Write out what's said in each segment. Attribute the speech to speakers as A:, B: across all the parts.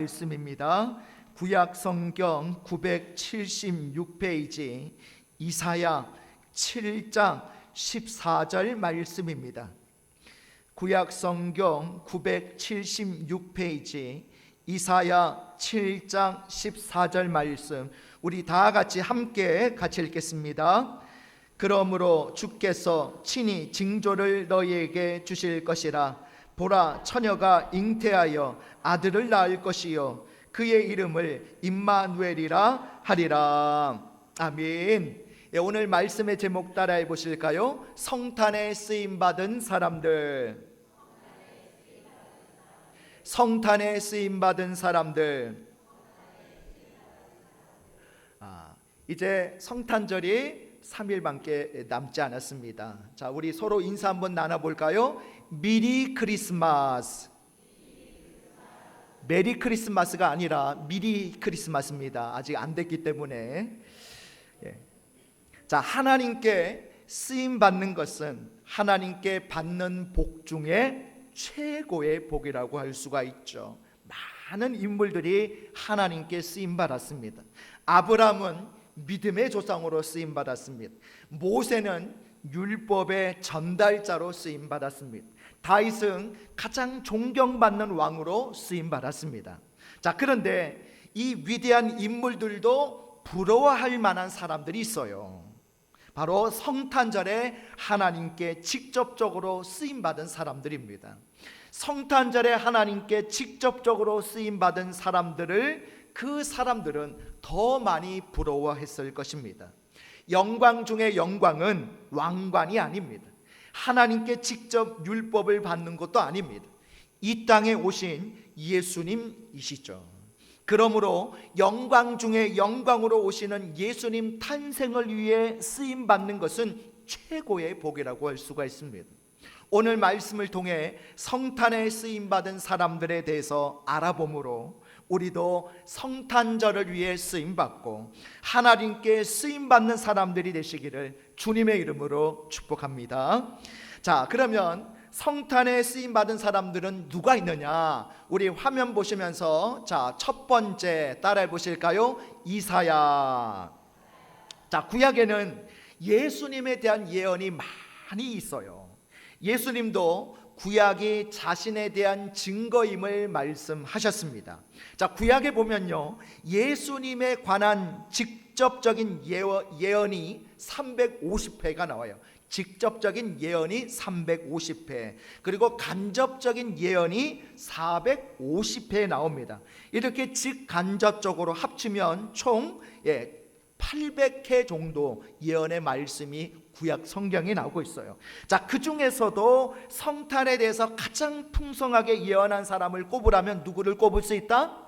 A: 말씀입니다. 구약 성경 976페이지 이사야 7장 14절 말씀입니다. 구약 성경 976페이지 이사야 7장 14절 말씀, 우리 다 같이 함께 읽겠습니다. 그러므로 주께서 친히 징조를 너희에게 주실 것이라. 보라, 처녀가 잉태하여 아들을 낳을 것이요 그의 이름을 임마누엘이라 하리라. 아멘. 오늘 말씀의 제목 따라해 보실까요? 성탄에 쓰임받은 사람들. 성탄에 쓰임받은 사람들. 이제 성탄절이 3일밖에 남지 않았습니다. 자, 우리 서로 인사 한번 나눠볼까요? 미리 크리스마스. 메리 크리스마스가 아니라 미리 크리스마스입니다. 아직 안 됐기 때문에. 자, 하나님께 쓰임 받는 것은 하나님께 받는 복 중에 최고의 복이라고 할 수가 있죠. 많은 인물들이 하나님께 쓰임 받았습니다. 아브라함은 믿음의 조상으로 쓰임 받았습니다. 모세는 율법의 전달자로 쓰임 받았습니다. 다윗은 가장 존경받는 왕으로 쓰임 받았습니다. 자, 그런데 이 위대한 인물들도 부러워할 만한 사람들이 있어요. 바로 성탄절에 하나님께 직접적으로 쓰임 받은 사람들입니다. 성탄절에 하나님께 직접적으로 쓰임 받은 사람들을 그 사람들은 더 많이 부러워했을 것입니다. 영광 중에 영광은 왕관이 아닙니다. 하나님께 직접 율법을 받는 것도 아닙니다. 이 땅에 오신 예수님이시죠. 그러므로 영광 중에 영광으로 오시는 예수님 탄생을 위해 쓰임 받는 것은 최고의 복이라고 할 수가 있습니다. 오늘 말씀을 통해 성탄에 쓰임 받은 사람들에 대해서 알아보므로 우리도 성탄절을 위해 쓰임받고 하나님께 쓰임받는 사람들이 되시기를 주님의 이름으로 축복합니다. 자, 그러면 성탄에 쓰임받은 사람들은 누가 있느냐? 우리 화면 보시면서 자, 첫 번째 따라해 보실까요? 이사야. 자, 구약에는 예수님에 대한 예언이 많이 있어요. 예수님도 구약이 자신에 대한 증거임을 말씀하셨습니다. 자, 구약에 보면요, 예수님에 관한 직접적인 예언이 350회가 나와요. 직접적인 예언이 350회, 그리고 간접적인 예언이 450회 나옵니다. 이렇게 직간접적으로 합치면 총 800회 정도 예언의 말씀이 구약 성경에 나오고 있어요. 자, 그 중에서도 성탄에 대해서 가장 풍성하게 예언한 사람을 꼽으라면 누구를 꼽을 수 있다?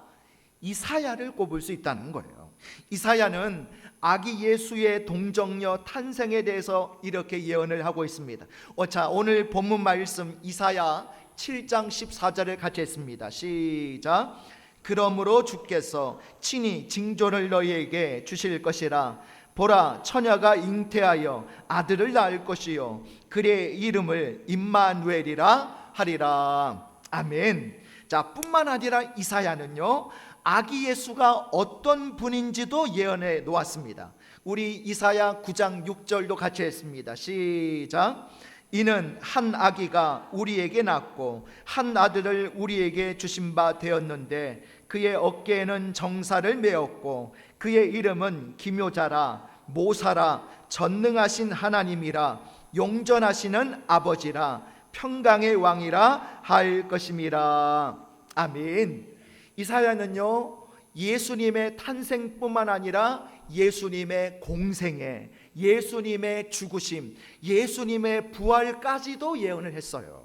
A: 이사야를 꼽을 수 있다는 거예요. 이사야는 아기 예수의 동정녀 탄생에 대해서 이렇게 예언을 하고 있습니다. 자, 오늘 본문 말씀 이사야 7장 14절을 같이 했습니다. 시작. 그러므로 주께서 친히 징조를 너희에게 주실 것이라. 보라, 처녀가 잉태하여 아들을 낳을 것이요 그의 이름을 임마누엘이라 하리라. 아멘. 자, 뿐만 아니라 이사야는요, 아기 예수가 어떤 분인지도 예언해 놓았습니다. 우리 이사야 9장 6절도 같이 했습니다. 시작. 이는 한 아기가 우리에게 낳고 한 아들을 우리에게 주신 바 되었는데 그의 어깨에는 정사를 메었고 그의 이름은 기묘자라, 모사라, 전능하신 하나님이라, 용전하시는 아버지라, 평강의 왕이라 할 것임이라. 아멘. 이사야는요, 예수님의 탄생뿐만 아니라 예수님의 공생애, 예수님의 죽으심, 예수님의 부활까지도 예언을 했어요.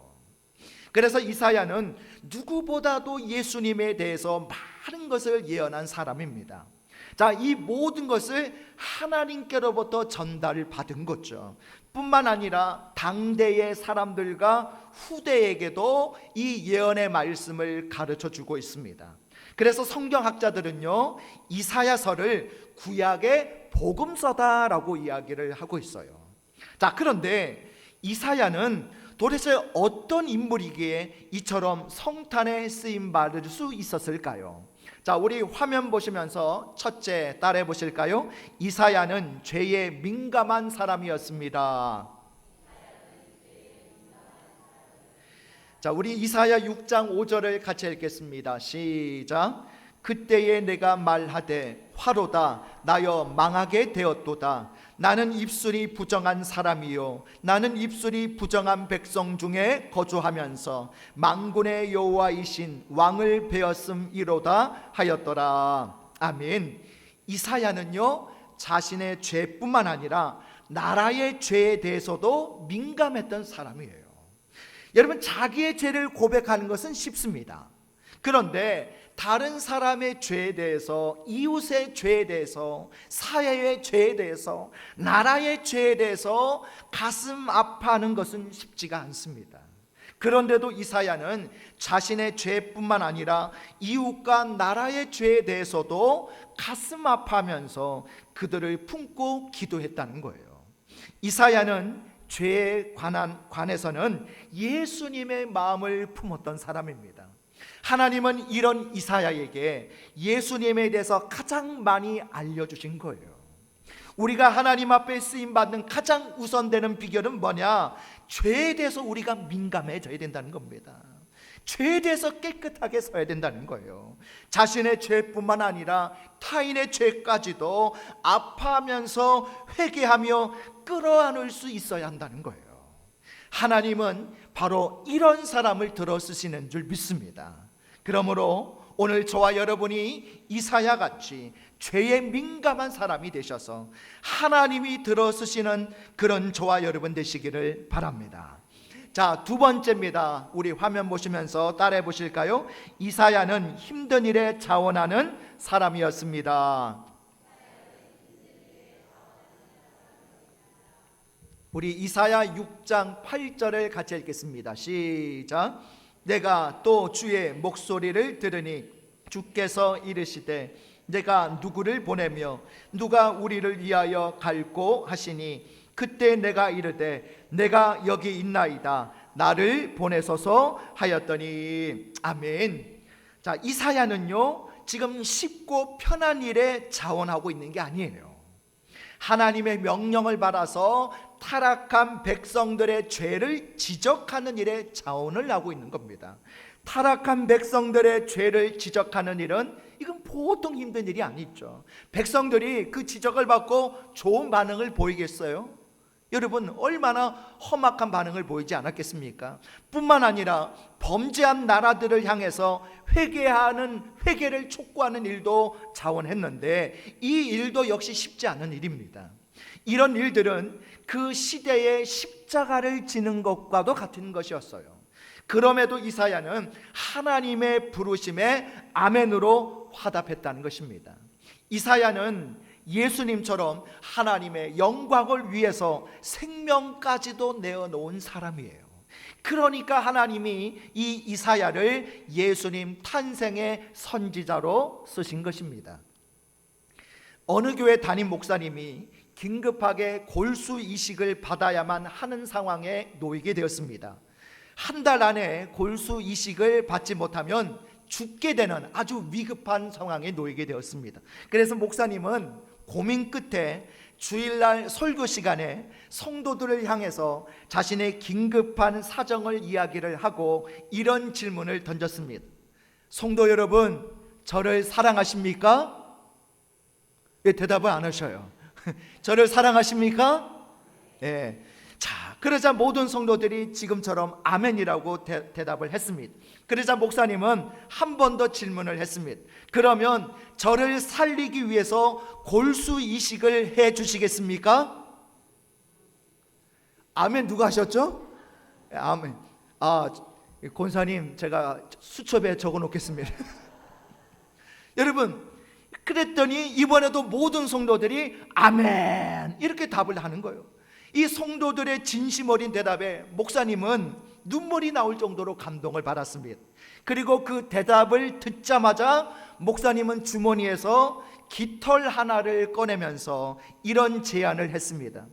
A: 그래서 이사야는 누구보다도 예수님에 대해서 많은 것을 예언한 사람입니다. 자, 이 모든 것을 하나님께로부터 전달을 받은 거죠. 뿐만 아니라 당대의 사람들과 후대에게도 이 예언의 말씀을 가르쳐 주고 있습니다. 그래서 성경학자들은요, 이사야서를 구약의 복음서다라고 이야기를 하고 있어요. 자, 그런데 이사야는 도대체 어떤 인물이기에 이처럼 성탄에 쓰임 받을 수 있었을까요? 자, 우리 화면 보시면서 첫째 따라해 보실까요? 이사야는 죄에 민감한 사람이었습니다. 자, 우리 이사야 6장 5절을 같이 읽겠습니다. 시작. 그때에 내가 말하되 화로다 나여 망하게 되었도다. 나는 입술이 부정한 사람이요 나는 입술이 부정한 백성 중에 거주하면서 만군의 여호와이신 왕을 베었음이로다 하였더라. 아멘. 이사야는요 자신의 죄뿐만 아니라 나라의 죄에 대해서도 민감했던 사람이에요. 여러분, 자기의 죄를 고백하는 것은 쉽습니다. 그런데 다른 사람의 죄에 대해서, 이웃의 죄에 대해서, 사회의 죄에 대해서, 나라의 죄에 대해서 가슴 아파하는 것은 쉽지가 않습니다. 그런데도 이사야는 자신의 죄뿐만 아니라 이웃과 나라의 죄에 대해서도 가슴 아파하면서 그들을 품고 기도했다는 거예요. 이사야는 죄에 관해서는 예수님의 마음을 품었던 사람입니다. 하나님은 이런 이사야에게 예수님에 대해서 가장 많이 알려주신 거예요. 우리가 하나님 앞에 쓰임받는 가장 우선되는 비결은 뭐냐? 죄에 대해서 우리가 민감해져야 된다는 겁니다. 죄에 대해서 깨끗하게 서야 된다는 거예요. 자신의 죄뿐만 아니라 타인의 죄까지도 아파하면서 회개하며 끌어안을 수 있어야 한다는 거예요. 하나님은 바로 이런 사람을 들어 쓰시는 줄 믿습니다. 그러므로 오늘 저와 여러분이 이사야 같이 죄에 민감한 사람이 되셔서 하나님이 들어 쓰시는 그런 저와 여러분 되시기를 바랍니다. 자, 두 번째입니다. 우리 화면 보시면서 따라해 보실까요? 이사야는 힘든 일에 자원하는 사람이었습니다. 우리 이사야 6장 8절을 같이 읽겠습니다. 시작. 내가 또 주의 목소리를 들으니 주께서 이르시되 내가 누구를 보내며 누가 우리를 위하여 갈고 하시니 그때 내가 이르되 내가 여기 있나이다 나를 보내소서 하였더니. 아멘. 자, 이사야는요 지금 쉽고 편한 일에 자원하고 있는 게 아니에요. 하나님의 명령을 받아서 타락한 백성들의 죄를 지적하는 일에 자원을 하고 있는 겁니다. 타락한 백성들의 죄를 지적하는 일은 이건 보통 힘든 일이 아니죠. 백성들이 그 지적을 받고 좋은 반응을 보이겠어요? 여러분, 얼마나 험악한 반응을 보이지 않았겠습니까? 뿐만 아니라 범죄한 나라들을 향해서 회개를 촉구하는 일도 자원했는데 이 일도 역시 쉽지 않은 일입니다. 이런 일들은 그 시대의 십자가를 지는 것과도 같은 것이었어요. 그럼에도 이사야는 하나님의 부르심에 아멘으로 화답했다는 것입니다. 이사야는 예수님처럼 하나님의 영광을 위해서 생명까지도 내어놓은 사람이에요. 그러니까 하나님이 이 이사야를 예수님 탄생의 선지자로 쓰신 것입니다. 어느 교회 담임 목사님이 긴급하게 골수 이식을 받아야만 하는 상황에 놓이게 되었습니다. 한 달 안에 골수 이식을 받지 못하면 죽게 되는 아주 위급한 상황에 놓이게 되었습니다. 그래서 목사님은 고민 끝에 주일날 설교 시간에 성도들을 향해서 자신의 긴급한 사정을 이야기를 하고 이런 질문을 던졌습니다. 성도 여러분, 저를 사랑하십니까? 왜 대답을 안 하셔요? 저를 사랑하십니까? 예. 자, 그러자 모든 성도들이 지금처럼 아멘이라고 대답을 했습니다. 그러자 목사님은 한 번 더 질문을 했습니다. 그러면 저를 살리기 위해서 골수 이식을 해 주시겠습니까? 아멘. 누가 하셨죠? 아멘. 권사님, 제가 수첩에 적어 놓겠습니다. 여러분, 그랬더니 이번에도 모든 성도들이 아멘 이렇게 답을 하는 거예요. 이 성도들의 진심 어린 대답에 목사님은 눈물이 나올 정도로 감동을 받았습니다. 그리고 그 대답을 듣자마자 목사님은 주머니에서 깃털 하나를 꺼내면서 이런 제안을 했습니다.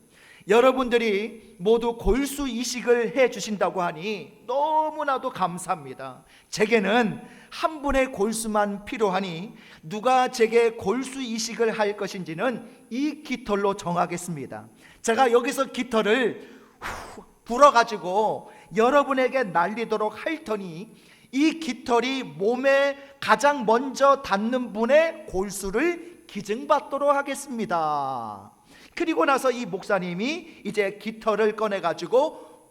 A: 여러분들이 모두 골수 이식을 해 주신다고 하니 너무나도 감사합니다. 제게는 한 분의 골수만 필요하니 누가 제게 골수 이식을 할 것인지는 이 깃털로 정하겠습니다. 제가 여기서 깃털을 불어가지고 여러분에게 날리도록 할 터니 이 깃털이 몸에 가장 먼저 닿는 분의 골수를 기증받도록 하겠습니다. 그리고 나서 이 목사님이 이제 깃털을 꺼내가지고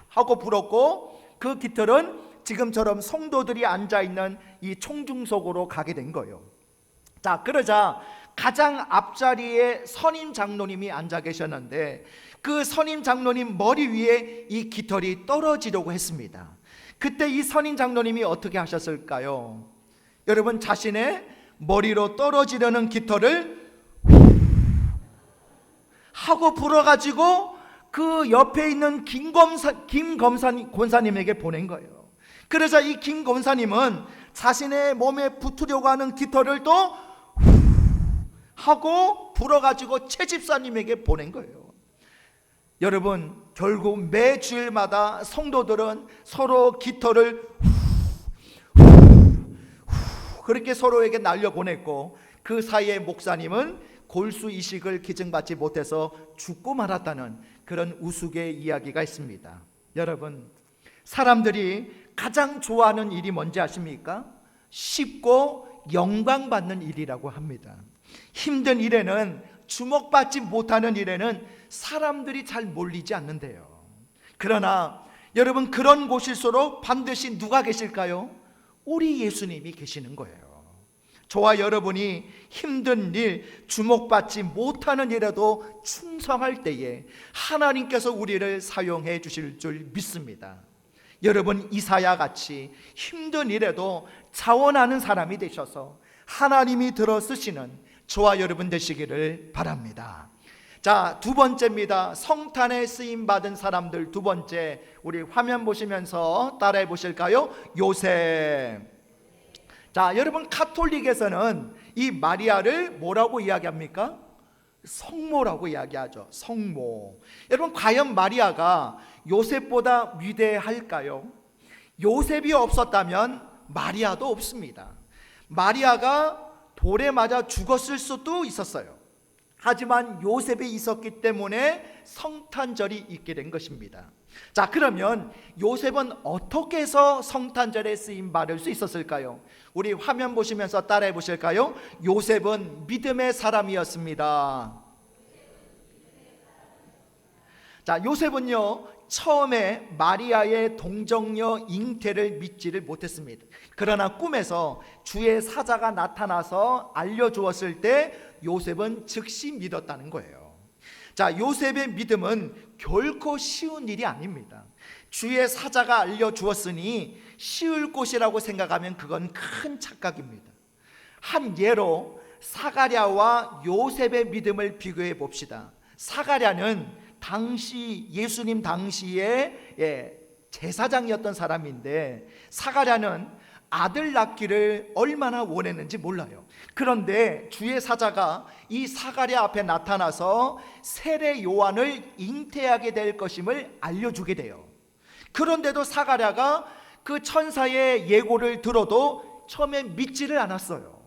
A: 하고 불었고, 그 깃털은 지금처럼 성도들이 앉아있는 이 총중석으로 가게 된 거예요. 자, 그러자 가장 앞자리에 선임 장로님이 앉아 계셨는데 그 선임 장로님 머리 위에 이 깃털이 떨어지려고 했습니다. 그때 이 선임 장로님이 어떻게 하셨을까요? 여러분, 자신의 머리로 떨어지려는 깃털을 하고 불어가지고 그 옆에 있는 김 권사님에게 보낸 거예요. 그래서 이 김 권사님은 자신의 몸에 붙으려고 하는 깃털을 또 하고 불어가지고 최 집사님에게 보낸 거예요. 여러분, 결국 매 주일마다 성도들은 서로 깃털을 그렇게 서로에게 날려보냈고, 그 사이에 목사님은 골수 이식을 기증받지 못해서 죽고 말았다는 그런 우스개 이야기가 있습니다. 여러분, 사람들이 가장 좋아하는 일이 뭔지 아십니까? 쉽고 영광받는 일이라고 합니다. 힘든 일에는, 주목받지 못하는 일에는 사람들이 잘 몰리지 않는데요. 그러나 여러분, 그런 곳일수록 반드시 누가 계실까요? 우리 예수님이 계시는 거예요. 저와 여러분이 힘든 일, 주목받지 못하는 일에도 충성할 때에 하나님께서 우리를 사용해 주실 줄 믿습니다. 여러분, 이사야 같이 힘든 일에도 자원하는 사람이 되셔서 하나님이 들어 쓰시는 저와 여러분 되시기를 바랍니다. 자, 두 번째입니다. 성탄에 쓰임받은 사람들 두 번째, 우리 화면 보시면서 따라해 보실까요? 요셉. 자, 여러분, 카톨릭에서는 이 마리아를 뭐라고 이야기합니까? 성모라고 이야기하죠. 성모. 여러분, 과연 마리아가 요셉보다 위대할까요? 요셉이 없었다면 마리아도 없습니다. 마리아가 돌에 맞아 죽었을 수도 있었어요. 하지만 요셉이 있었기 때문에 성탄절이 있게 된 것입니다. 자, 그러면 요셉은 어떻게 해서 성탄절에 쓰임 받을 수 있었을까요? 우리 화면 보시면서 따라해 보실까요? 요셉은 믿음의 사람이었습니다. 자, 요셉은요, 처음에 마리아의 동정녀 잉태를 믿지를 못했습니다. 그러나 꿈에서 주의 사자가 나타나서 알려주었을 때 요셉은 즉시 믿었다는 거예요. 자, 요셉의 믿음은 결코 쉬운 일이 아닙니다. 주의 사자가 알려주었으니 쉬울 것이라고 생각하면 그건 큰 착각입니다. 한 예로 사가랴와 요셉의 믿음을 비교해 봅시다. 사가랴는 당시 예수님 당시에 제사장이었던 사람인데, 사가랴는 아들 낳기를 얼마나 원했는지 몰라요. 그런데 주의 사자가 이 사가랴 앞에 나타나서 세례 요한을 잉태하게 될 것임을 알려주게 돼요. 그런데도 사가랴가 그 천사의 예고를 들어도 처음에 믿지를 않았어요.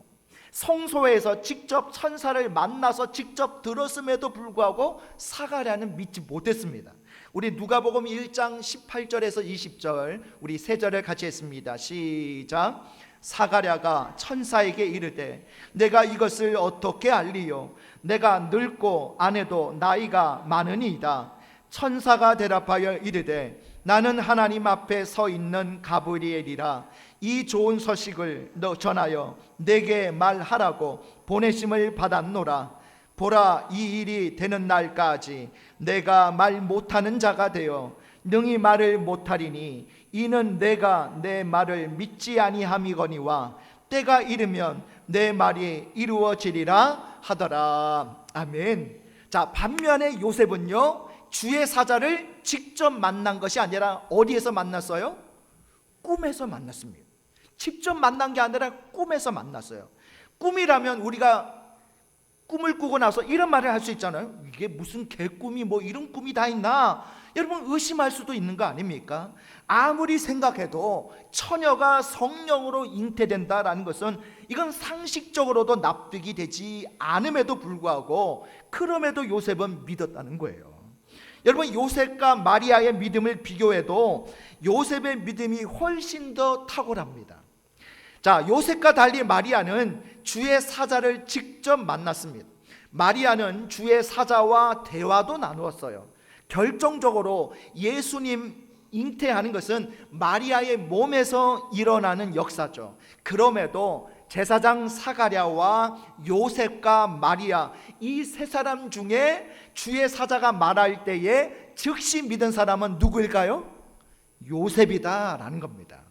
A: 성소에서 직접 천사를 만나서 직접 들었음에도 불구하고 사가랴는 믿지 못했습니다. 우리 누가복음 1장 18절에서 20절 우리 세 절을 같이 했습니다. 시작. 사가랴가 천사에게 이르되 내가 이것을 어떻게 알리요? 내가 늙고 아내도 나이가 많으니이다. 천사가 대답하여 이르되 나는 하나님 앞에 서 있는 가브리엘이라. 이 좋은 소식을 너 전하여 내게 말하라고 보내심을 받았노라. 보라, 이 일이 되는 날까지 내가 말 못하는 자가 되어 능히 말을 못하리니 이는 내가 내 말을 믿지 아니함이거니와 때가 이르면 내 말이 이루어지리라 하더라. 아멘. 자, 반면에 요셉은요, 주의 사자를 직접 만난 것이 아니라 어디에서 만났어요? 꿈에서 만났습니다. 직접 만난 게 아니라 꿈에서 만났어요. 꿈이라면 우리가 꿈을 꾸고 나서 이런 말을 할 수 있잖아요. 이게 무슨 개꿈이 뭐 이런 꿈이 다 있나? 여러분 의심할 수도 있는 거 아닙니까? 아무리 생각해도 처녀가 성령으로 잉태된다라는 것은 이건 상식적으로도 납득이 되지 않음에도 불구하고 그럼에도 요셉은 믿었다는 거예요. 여러분 요셉과 마리아의 믿음을 비교해도 요셉의 믿음이 훨씬 더 탁월합니다. 자, 요셉과 달리 마리아는 주의 사자를 직접 만났습니다. 마리아는 주의 사자와 대화도 나누었어요. 결정적으로 예수님 잉태하는 것은 마리아의 몸에서 일어나는 역사죠. 그럼에도 제사장 사가랴와 요셉과 마리아 이 세 사람 중에 주의 사자가 말할 때에 즉시 믿은 사람은 누구일까요? 요셉이다라는 겁니다.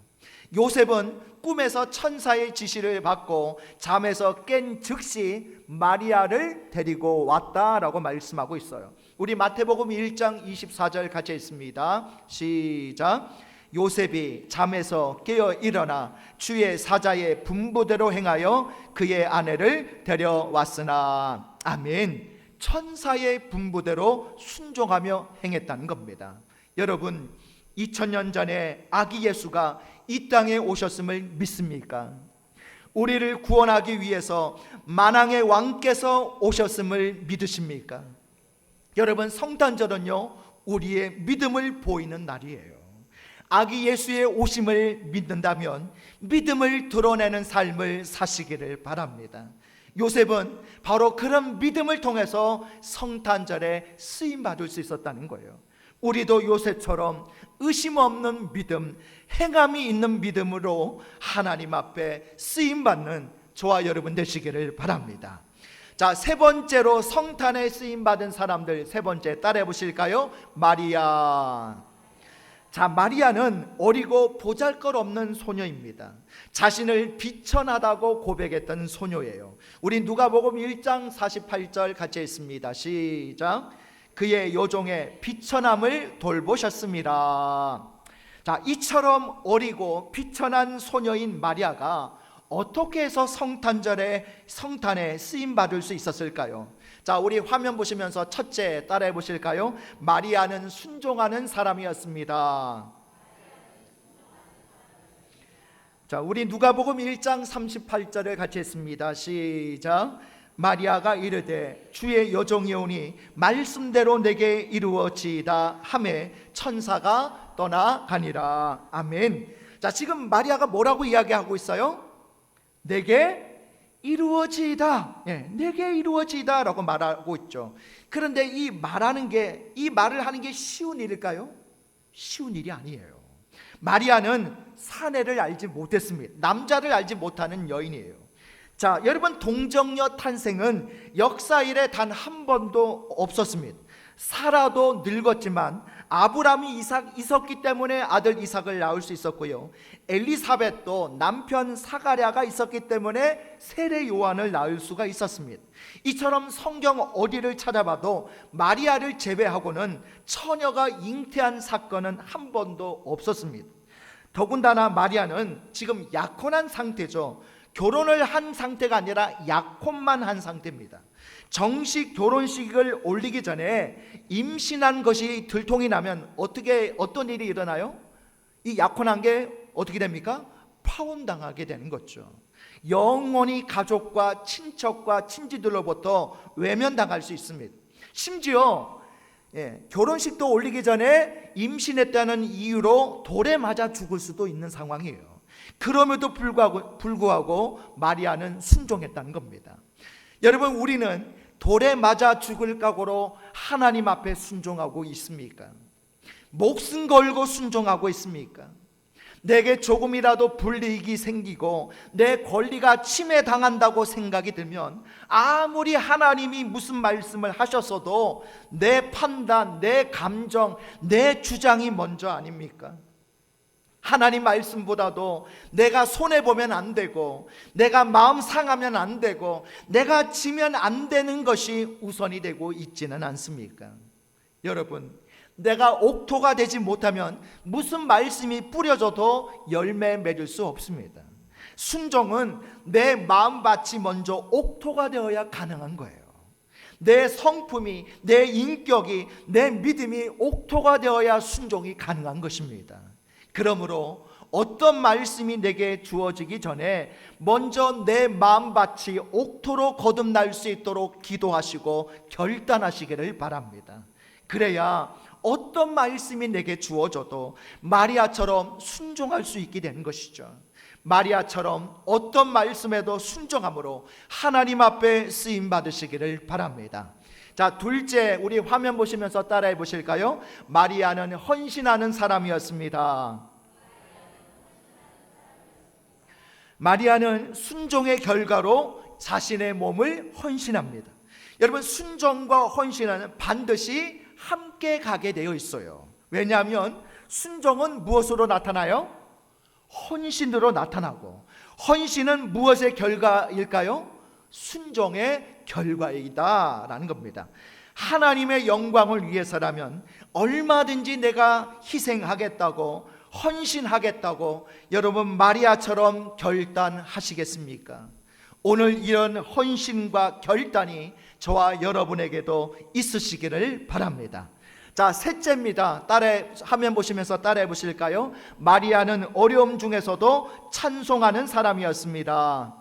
A: 요셉은 꿈에서 천사의 지시를 받고 잠에서 깬 즉시 마리아를 데리고 왔다라고 말씀하고 있어요. 우리 마태복음 1장 24절 같이 읽습니다. 시작. 요셉이 잠에서 깨어 일어나 주의 사자의 분부대로 행하여 그의 아내를 데려왔으나. 아멘. 천사의 분부대로 순종하며 행했다는 겁니다. 여러분 2000년 전에 아기 예수가 이 땅에 오셨음을 믿습니까? 우리를 구원하기 위해서 만왕의 왕께서 오셨음을 믿으십니까? 여러분 성탄절은요 우리의 믿음을 보이는 날이에요. 아기 예수의 오심을 믿는다면 믿음을 드러내는 삶을 사시기를 바랍니다. 요셉은 바로 그런 믿음을 통해서 성탄절에 쓰임받을 수 있었다는 거예요. 우리도 요셉처럼 의심 없는 믿음, 행함이 있는 믿음으로 하나님 앞에 쓰임받는 저와 여러분 되시기를 바랍니다. 자, 세 번째로 성탄에 쓰임받은 사람들, 세 번째 따라해 보실까요? 마리아. 자, 마리아는 어리고 보잘것없는 소녀입니다. 자신을 비천하다고 고백했던 소녀예요. 우리 누가복음 1장 48절 같이 읽습니다. 시작. 그의 여종의 비천함을 돌보셨습니다. 자, 이처럼 어리고 비천한 소녀인 마리아가 어떻게 해서 성탄에 쓰임받을 수 있었을까요? 자, 우리 화면 보시면서 첫째 따라해 보실까요? 마리아는 순종하는 사람이었습니다. 자, 우리 누가복음 1장 38절을 같이 했습니다. 시작. 마리아가 이르되 주의 여종이 오니 말씀대로 내게 이루어지이다 하매 천사가 떠나가니라. 아멘. 자, 지금 마리아가 뭐라고 이야기하고 있어요? 내게 이루어지이다. 내게 이루어지이다 라고 말하고 있죠. 그런데 이 말을 하는 게 쉬운 일일까요? 쉬운 일이 아니에요. 마리아는 사내를 알지 못했습니다. 남자를 알지 못하는 여인이에요. 자, 여러분 동정녀 탄생은 역사 이래 단 한 번도 없었습니다. 사라도 늙었지만 아브라함이 있었기 때문에 아들 이삭을 낳을 수 있었고요. 엘리사벳도 남편 사가랴가 있었기 때문에 세례 요한을 낳을 수가 있었습니다. 이처럼 성경 어디를 찾아봐도 마리아를 제외하고는 처녀가 잉태한 사건은 한 번도 없었습니다. 더군다나 마리아는 지금 약혼한 상태죠. 결혼을 한 상태가 아니라 약혼만 한 상태입니다. 정식 결혼식을 올리기 전에 임신한 것이 들통이 나면 어떤 일이 일어나요? 이 약혼한 게 어떻게 됩니까? 파혼당하게 되는 거죠. 영원히 가족과 친척과 친지들로부터 외면당할 수 있습니다. 심지어 결혼식도 올리기 전에 임신했다는 이유로 돌에 맞아 죽을 수도 있는 상황이에요. 그럼에도 불구하고 마리아는 순종했다는 겁니다. 여러분, 우리는 돌에 맞아 죽을 각오로 하나님 앞에 순종하고 있습니까? 목숨 걸고 순종하고 있습니까? 내게 조금이라도 불이익이 생기고 내 권리가 침해당한다고 생각이 들면 아무리 하나님이 무슨 말씀을 하셨어도 내 판단, 내 감정, 내 주장이 먼저 아닙니까? 하나님 말씀보다도 내가 손해보면 안 되고 내가 마음 상하면 안 되고 내가 지면 안 되는 것이 우선이 되고 있지는 않습니까? 여러분, 내가 옥토가 되지 못하면 무슨 말씀이 뿌려져도 열매 맺을 수 없습니다. 순종은 내 마음밭이 먼저 옥토가 되어야 가능한 거예요. 내 성품이, 내 인격이, 내 믿음이 옥토가 되어야 순종이 가능한 것입니다. 그러므로 어떤 말씀이 내게 주어지기 전에 먼저 내 마음밭이 옥토로 거듭날 수 있도록 기도하시고 결단하시기를 바랍니다. 그래야 어떤 말씀이 내게 주어져도 마리아처럼 순종할 수 있게 되는 것이죠. 마리아처럼 어떤 말씀에도 순종함으로 하나님 앞에 쓰임 받으시기를 바랍니다. 자, 둘째, 우리 화면 보시면서 따라해 보실까요? 마리아는 헌신하는 사람이었습니다. 마리아는 순종의 결과로 자신의 몸을 헌신합니다. 여러분, 순종과 헌신은 반드시 함께 가게 되어 있어요. 왜냐하면 순종은 무엇으로 나타나요? 헌신으로 나타나고, 헌신은 무엇의 결과일까요? 순종의 결과이다 라는 겁니다. 하나님의 영광을 위해서라면 얼마든지 내가 희생하겠다고, 헌신하겠다고 여러분 마리아처럼 결단하시겠습니까? 오늘 이런 헌신과 결단이 저와 여러분에게도 있으시기를 바랍니다. 자, 셋째입니다. 화면 보시면서 따라해 보실까요? 마리아는 어려움 중에서도 찬송하는 사람이었습니다.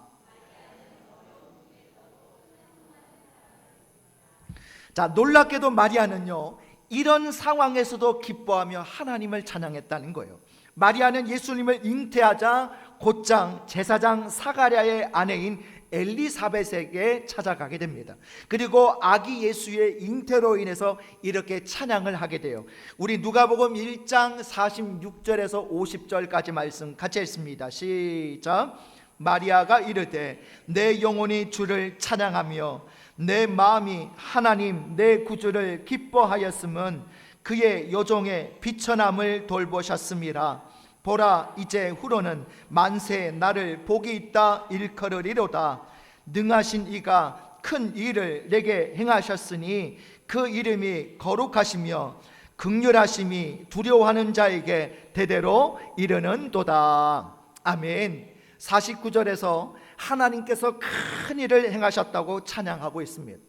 A: 자, 놀랍게도 마리아는요, 이런 상황에서도 기뻐하며 하나님을 찬양했다는 거예요. 마리아는 예수님을 잉태하자 곧장 제사장 사가랴의 아내인 엘리사벳에게 찾아가게 됩니다. 그리고 아기 예수의 잉태로 인해서 이렇게 찬양을 하게 돼요. 우리 누가복음 1장 46절에서 50절까지 말씀 같이 읽습니다. 시작. 마리아가 이르되 내 영혼이 주를 찬양하며 내 마음이 하나님 내 구주를 기뻐하였음은 그의 여종의 비천함을 돌보셨음이라. 보라, 이제 후로는 만세 나를 복이 있다 일컬으리로다. 능하신 이가 큰 일을 내게 행하셨으니 그 이름이 거룩하시며 긍휼하심이 두려워하는 자에게 대대로 이르는도다. 아멘. 49절에서 하나님께서 큰 일을 행하셨다고 찬양하고 있습니다.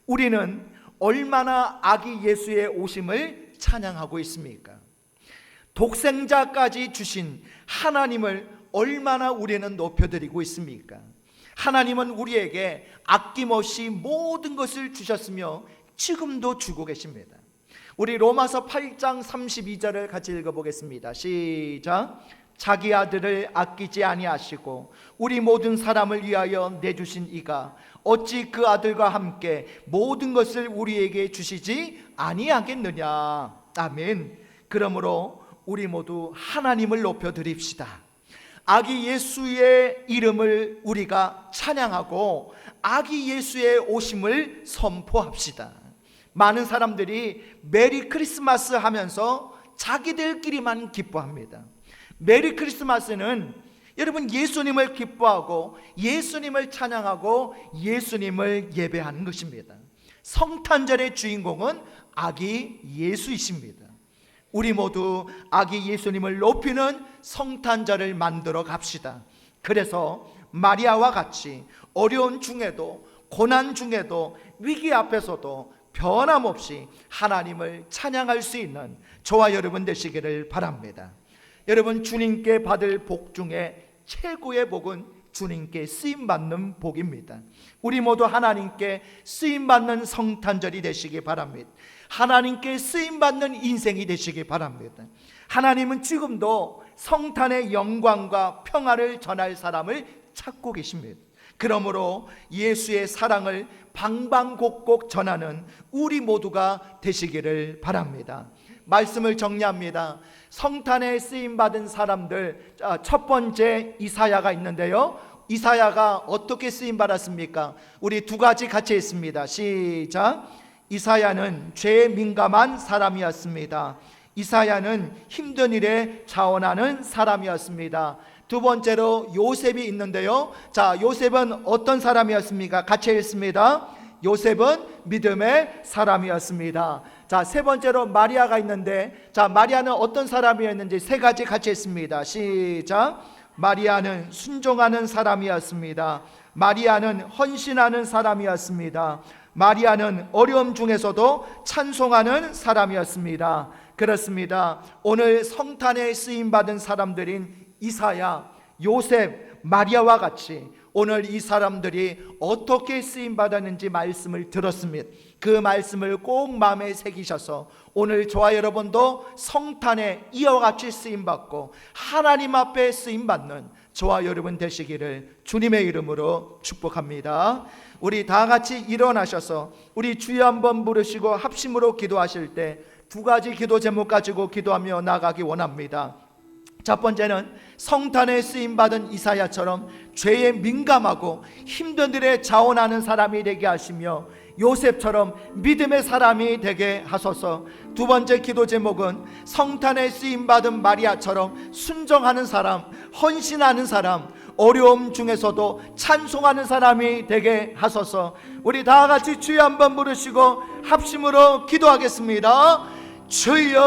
A: 우리는 얼마나 아기 예수의 오심을 찬양하고 있습니까? 독생자까지 주신 하나님을 얼마나 우리는 높여드리고 있습니까? 하나님은 우리에게 아낌없이 모든 것을 주셨으며 지금도 주고 계십니다. 우리 로마서 8장 32절을 같이 읽어보겠습니다. 시작. 자기 아들을 아끼지 아니하시고 우리 모든 사람을 위하여 내주신 이가 어찌 그 아들과 함께 모든 것을 우리에게 주시지 아니하겠느냐. 아멘. 그러므로 우리 모두 하나님을 높여드립시다. 아기 예수의 이름을 우리가 찬양하고 아기 예수의 오심을 선포합시다. 많은 사람들이 메리 크리스마스 하면서 자기들끼리만 기뻐합니다. 메리 크리스마스는 여러분 예수님을 기뻐하고 예수님을 찬양하고 예수님을 예배하는 것입니다. 성탄절의 주인공은 아기 예수이십니다. 우리 모두 아기 예수님을 높이는 성탄절을 만들어 갑시다. 그래서 마리아와 같이 어려운 중에도 고난 중에도 위기 앞에서도 변함없이 하나님을 찬양할 수 있는 저와 여러분 되시기를 바랍니다. 여러분, 주님께 받을 복 중에 최고의 복은 주님께 쓰임받는 복입니다. 우리 모두 하나님께 쓰임받는 성탄절이 되시기 바랍니다. 하나님께 쓰임받는 인생이 되시기 바랍니다. 하나님은 지금도 성탄의 영광과 평화를 전할 사람을 찾고 계십니다. 그러므로 예수의 사랑을 방방곡곡 전하는 우리 모두가 되시기를 바랍니다. 말씀을 정리합니다. 성탄에 쓰임받은 사람들, 첫 번째 이사야가 있는데요, 이사야가 어떻게 쓰임받았습니까? 우리 두 가지 같이 있습니다. 시작. 이사야는 죄에 민감한 사람이었습니다. 이사야는 힘든 일에 자원하는 사람이었습니다. 두 번째로 요셉이 있는데요, 자, 요셉은 어떤 사람이었습니까? 같이 읽습니다. 요셉은 믿음의 사람이었습니다. 자, 세 번째로 마리아가 있는데, 자, 마리아는 어떤 사람이었는지 세 가지 같이 했습니다. 시작. 마리아는 순종하는 사람이었습니다. 마리아는 헌신하는 사람이었습니다. 마리아는 어려움 중에서도 찬송하는 사람이었습니다. 그렇습니다. 오늘 성탄에 쓰임받은 사람들인 이사야, 요셉, 마리아와 같이 오늘 이 사람들이 어떻게 쓰임받았는지 말씀을 들었습니다. 그 말씀을 꼭 마음에 새기셔서 오늘 저와 여러분도 성탄에 이와 같이 쓰임받고 하나님 앞에 쓰임받는 저와 여러분 되시기를 주님의 이름으로 축복합니다. 우리 다 같이 일어나셔서 우리 주여 한번 부르시고 합심으로 기도하실 때 두 가지 기도 제목 가지고 기도하며 나가기 원합니다. 첫 번째는 성탄에 쓰임받은 이사야처럼 죄에 민감하고 힘든 일에 자원하는 사람이 되게 하시며 요셉처럼 믿음의 사람이 되게 하소서. 두 번째 기도 제목은 성탄에 쓰임받은 마리아처럼 순종하는 사람, 헌신하는 사람, 어려움 중에서도 찬송하는 사람이 되게 하소서. 우리 다 같이 주여 한번 부르시고 합심으로 기도하겠습니다. 주여,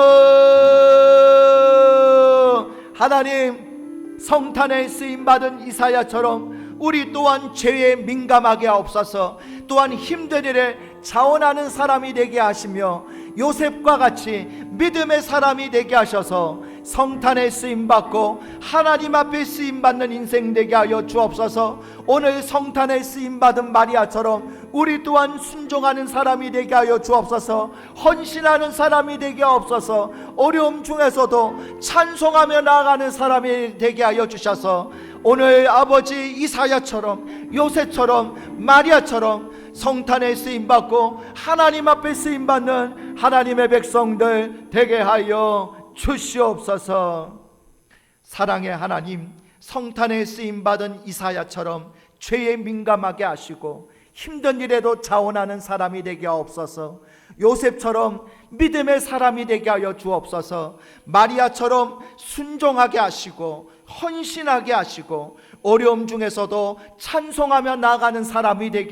A: 하나님, 성탄에 쓰임받은 이사야처럼 우리 또한 죄에 민감하게 하옵소서. 또한 힘든 일에 자원하는 사람이 되게 하시며 요셉과 같이 믿음의 사람이 되게 하셔서 성탄에 쓰임받고 하나님 앞에 쓰임받는 인생 되게 하여 주옵소서. 오늘 성탄에 쓰임받은 마리아처럼 우리 또한 순종하는 사람이 되게 하여 주옵소서. 헌신하는 사람이 되게 하옵소서. 어려움 중에서도 찬송하며 나아가는 사람이 되게 하여 주셔서 오늘 아버지 이사야처럼 요셉처럼 마리아처럼 성탄에 쓰임받고 하나님 앞에 쓰임받는 하나님의 백성들 되게 하여 주시옵소서. 사랑의 하나님, 성탄에 쓰임받은 이사야처럼 죄에 민감하게 하시고 힘든 일에도 자원하는 사람이 되게 하옵소서. 요셉처럼 믿음의 사람이 되게 하여 주옵소서. 마리아처럼 순종하게 하시고 헌신하게 하시고 어려움 중에서도 찬송하며 나아가는 사람이 되게